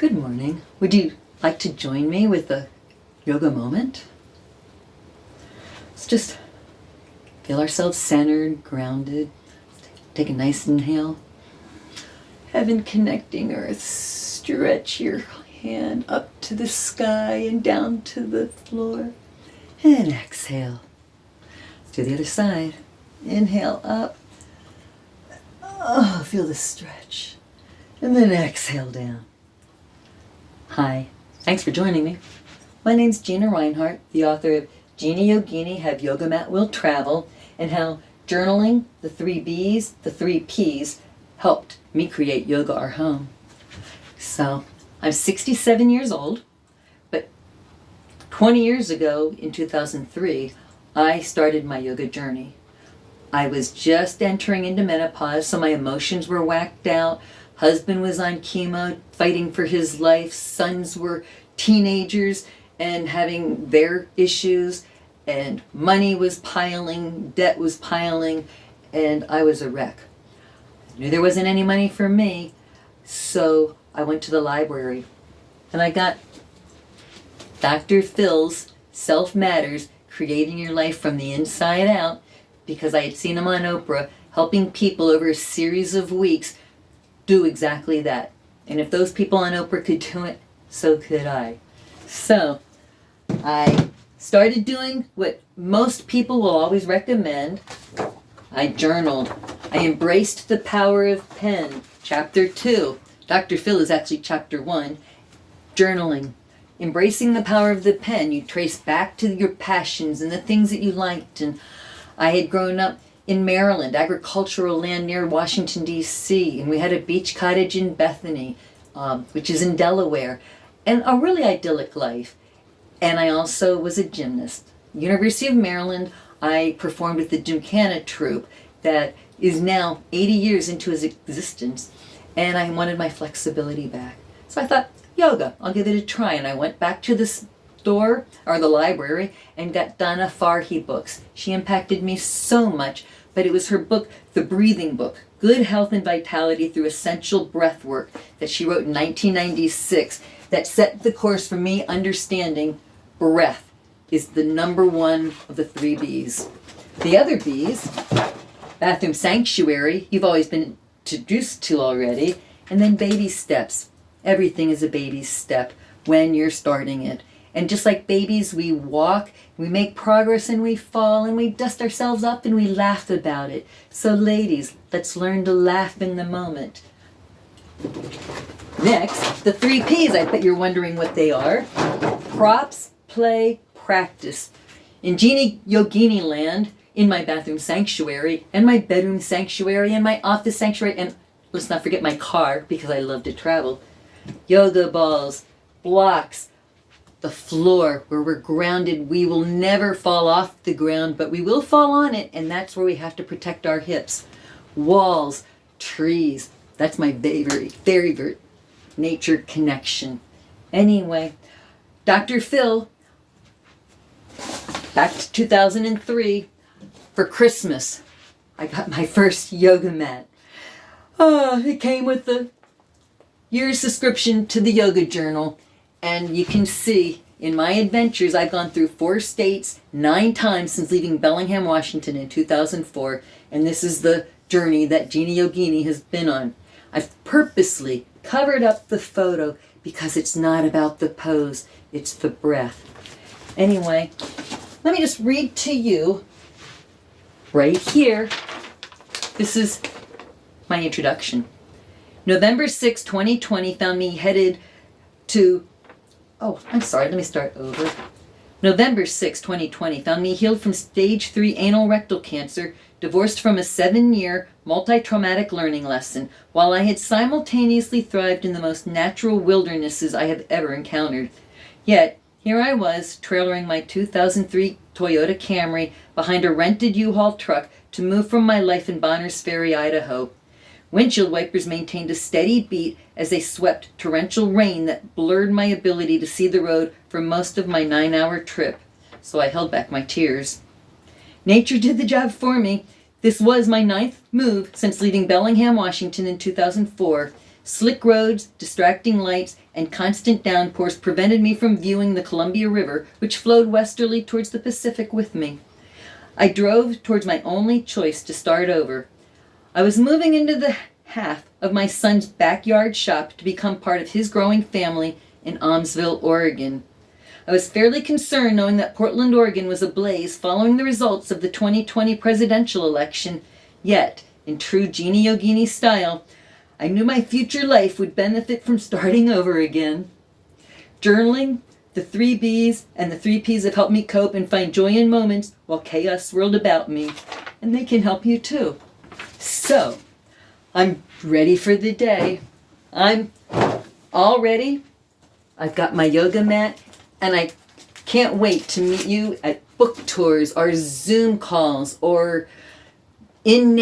Good morning. Would you like to join me with a yoga moment? Let's just feel ourselves centered, grounded. Take a nice inhale. Heaven connecting earth. Stretch your hand up to the sky and down to the floor. And exhale. Let's do the other side. Inhale up. Oh, feel the stretch. And then exhale down. Hi, thanks for joining me. My name's Gina Reinhardt, the author of Genie, Yogini, Have Yoga Mat Will Travel, and how journaling, the 3 B's, the 3 P's, helped me create yoga our home. So, I'm 67 years old, but 20 years ago, in 2003, I started my yoga journey. I was just entering into menopause, so my emotions were whacked out. Husband was on chemo, fighting for his life. Sons were teenagers and having their issues. And money was piling, debt was piling, and I was a wreck. I knew there wasn't any money for me, so I went to the library. And I got Dr. Phil's Self Matters, Creating Your Life from the Inside Out, because I had seen him on Oprah, helping people over a series of weeks do exactly that. And if those people on Oprah could do it, so could I. So I started doing what most people will always recommend. I journaled. I embraced the power of pen. Chapter 2. Dr. Phil is actually chapter 1. Journaling. Embracing the power of the pen. You trace back to your passions and the things that you liked. And I had grown up in Maryland, agricultural land near Washington, D.C., and we had a beach cottage in Bethany, which is in Delaware, and a really idyllic life. And I also was a gymnast. University of Maryland, I performed with the Gymkhana troupe that is now 80 years into its existence, and I wanted my flexibility back. So I thought, yoga, I'll give it a try, and I went back to the store, or the library, and got Donna Farhi books. She impacted me so much, but it was her book, The Breathing Book, Good Health and Vitality Through Essential Breath Work, that she wrote in 1996, that set the course for me understanding breath is the number one of the 3 B's. The other B's, bathroom sanctuary, you've always been introduced to already, and then baby steps. Everything is a baby step when you're starting it. And just like babies, we walk, we make progress, and we fall, and we dust ourselves up, and we laugh about it. So ladies, let's learn to laugh in the moment. Next, the 3 P's. I bet you're wondering what they are. Props, play, practice. In Genie Yogini land, in my bathroom sanctuary, and my bedroom sanctuary, and my office sanctuary, and let's not forget my car, because I love to travel. Yoga balls, blocks, the floor where we're grounded. We will never fall off the ground, but we will fall on it, and that's where we have to protect our hips. Walls, trees, that's my favorite nature connection. Anyway, Dr. Phil, back to 2003, for Christmas, I got my first yoga mat. It came with the year's subscription to the yoga journal. And you can see, in my adventures, I've gone through 4 states 9 times since leaving Bellingham, Washington in 2004. And this is the journey that Genie Yogini has been on. I've purposely covered up the photo because it's not about the pose, it's the breath. Anyway, let me just read to you right here. This is my introduction. November 6, 2020 found me headed to... let me start over. November 6, 2020 found me healed from stage 3 anal rectal cancer, divorced from a 7-year multi-traumatic learning lesson, while I had simultaneously thrived in the most natural wildernesses I have ever encountered. Yet, here I was, trailering my 2003 Toyota Camry behind a rented U-Haul truck to move from my life in Bonners Ferry, Idaho. Windshield wipers maintained a steady beat as they swept torrential rain that blurred my ability to see the road for most of my 9-hour trip, so I held back my tears. Nature did the job for me. This was my 9th move since leaving Bellingham, Washington in 2004. Slick roads, distracting lights, and constant downpours prevented me from viewing the Columbia River, which flowed westerly towards the Pacific with me. I drove towards my only choice to start over. I was moving into the half of my son's backyard shop to become part of his growing family in Almsville, Oregon. I was fairly concerned knowing that Portland, Oregon was ablaze following the results of the 2020 presidential election, yet, in true Genie Yogini style, I knew my future life would benefit from starting over again. Journaling, the 3 B's, and the 3 P's have helped me cope and find joy in moments while chaos swirled about me, and they can help you too. So, I'm ready for the day. I'm all ready. I've got my yoga mat, and I can't wait to meet you at book tours or Zoom calls or in